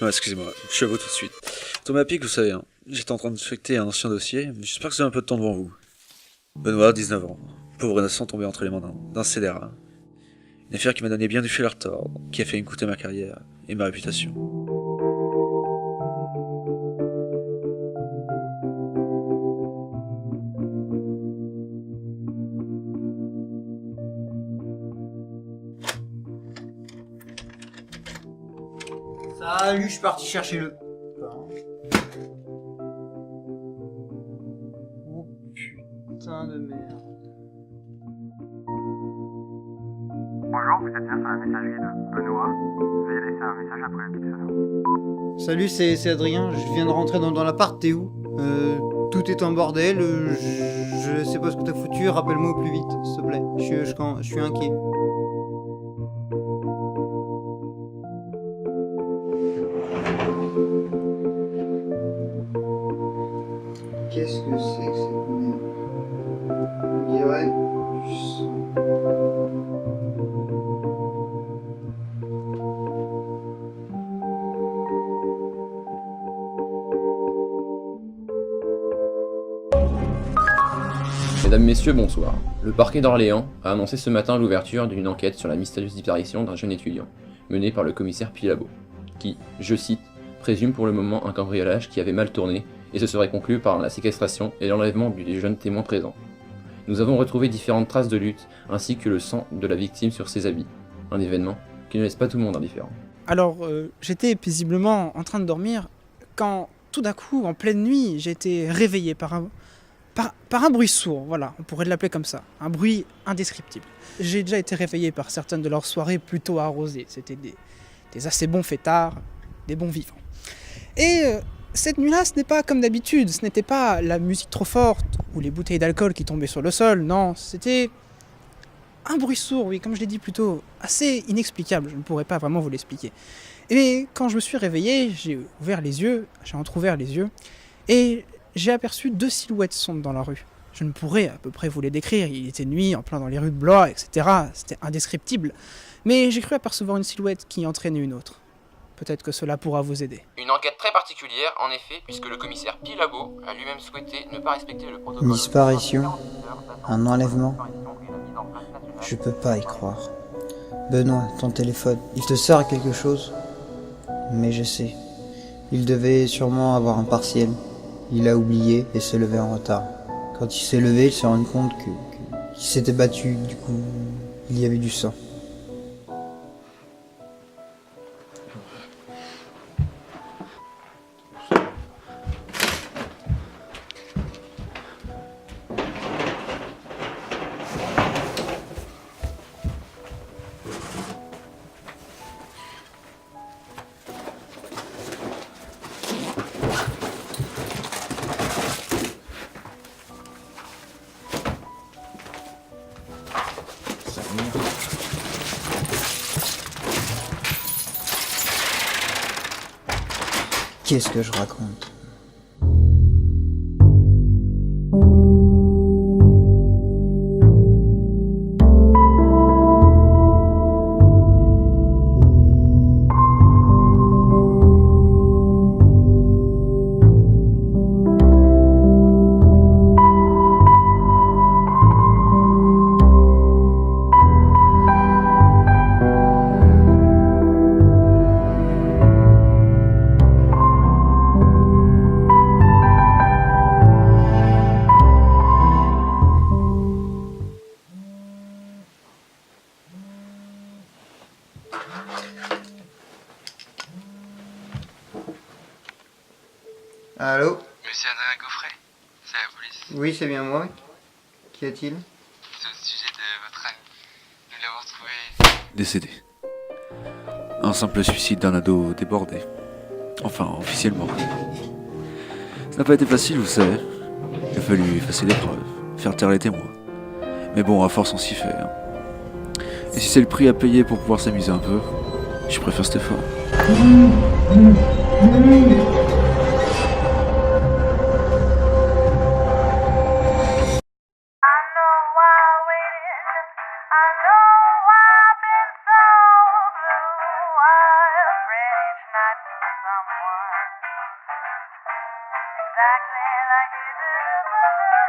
Ouais, excusez-moi, je suis à vous tout de suite. Tombé à pic, vous savez, hein. J'étais en train de feuilleter un ancien dossier, mais j'espère que vous avez un peu de temps devant vous. Benoît, 19 ans. Pauvre innocent tombé entre les mains d'un scélérat. Une affaire qui m'a donné bien du fil à retordre, qui a fait me coûter ma carrière et ma réputation. Salut, je suis parti chercher le pain. Oh putain de merde. Bonjour, vous êtes bien sur la messagerie de Benoît. Veuillez laisser un message après le bip sonore. Salut, c'est Adrien, je viens de rentrer dans l'appart, t'es où Tout est en bordel, je sais pas ce que t'as foutu, rappelle-moi au plus vite, s'il te plaît, je suis inquiet. Qu'est-ce que c'est que cette merde? On dirait du sang. Mesdames, Messieurs, bonsoir. Le parquet d'Orléans a annoncé ce matin l'ouverture d'une enquête sur la mystérieuse disparition d'un jeune étudiant, menée par le commissaire Pilabo, qui, je cite, présume pour le moment un cambriolage qui avait mal tourné et se serait conclu par la séquestration et l'enlèvement du jeune témoin présent. Nous avons retrouvé différentes traces de lutte, ainsi que le sang de la victime sur ses habits, un événement qui ne laisse pas tout le monde indifférent. Alors, j'étais paisiblement en train de dormir quand, tout d'un coup, en pleine nuit, j'ai été réveillé par un bruit sourd, voilà, on pourrait l'appeler comme ça, un bruit indescriptible. J'ai déjà été réveillé par certaines de leurs soirées plutôt arrosées, c'était des assez bons fêtards, des bons vivants. Et cette nuit-là, ce n'est pas comme d'habitude, ce n'était pas la musique trop forte ou les bouteilles d'alcool qui tombaient sur le sol, non, c'était un bruit sourd, oui, comme je l'ai dit plus tôt, assez inexplicable, je ne pourrais pas vraiment vous l'expliquer. Et quand je me suis réveillé, j'ai entrouvert les yeux, et j'ai aperçu deux silhouettes sombres dans la rue. Je ne pourrais à peu près vous les décrire, il était nuit, en plein dans les rues de Blois, etc. C'était indescriptible. Mais j'ai cru apercevoir une silhouette qui entraînait une autre. Peut-être que cela pourra vous aider. Une enquête très particulière, en effet, puisque le commissaire Pilabo a lui-même souhaité ne pas respecter le protocole. Une disparition, un enlèvement, je peux pas y croire. Benoît, ton téléphone, il te sert à quelque chose? Mais je sais, il devait sûrement avoir un partiel. Il a oublié et s'est levé en retard. Quand il s'est levé, il s'est rendu compte qu'il s'était battu, du coup, il y avait du sang. Qu'est-ce que je raconte? Allô? Monsieur Adrien Gaufret, c'est la police. Oui, c'est bien moi. Qu'y a-t-il? C'est au sujet de votre ami. Nous l'avons retrouvé. Décédé. Un simple suicide d'un ado débordé. Enfin, officiellement. Ça n'a pas été facile, vous savez. Il a fallu effacer les preuves, faire taire les témoins. Mais bon, à force, on s'y fait. Hein. Et si c'est le prix à payer pour pouvoir s'amuser un peu, je préfère cet effort. exactly like you do for me.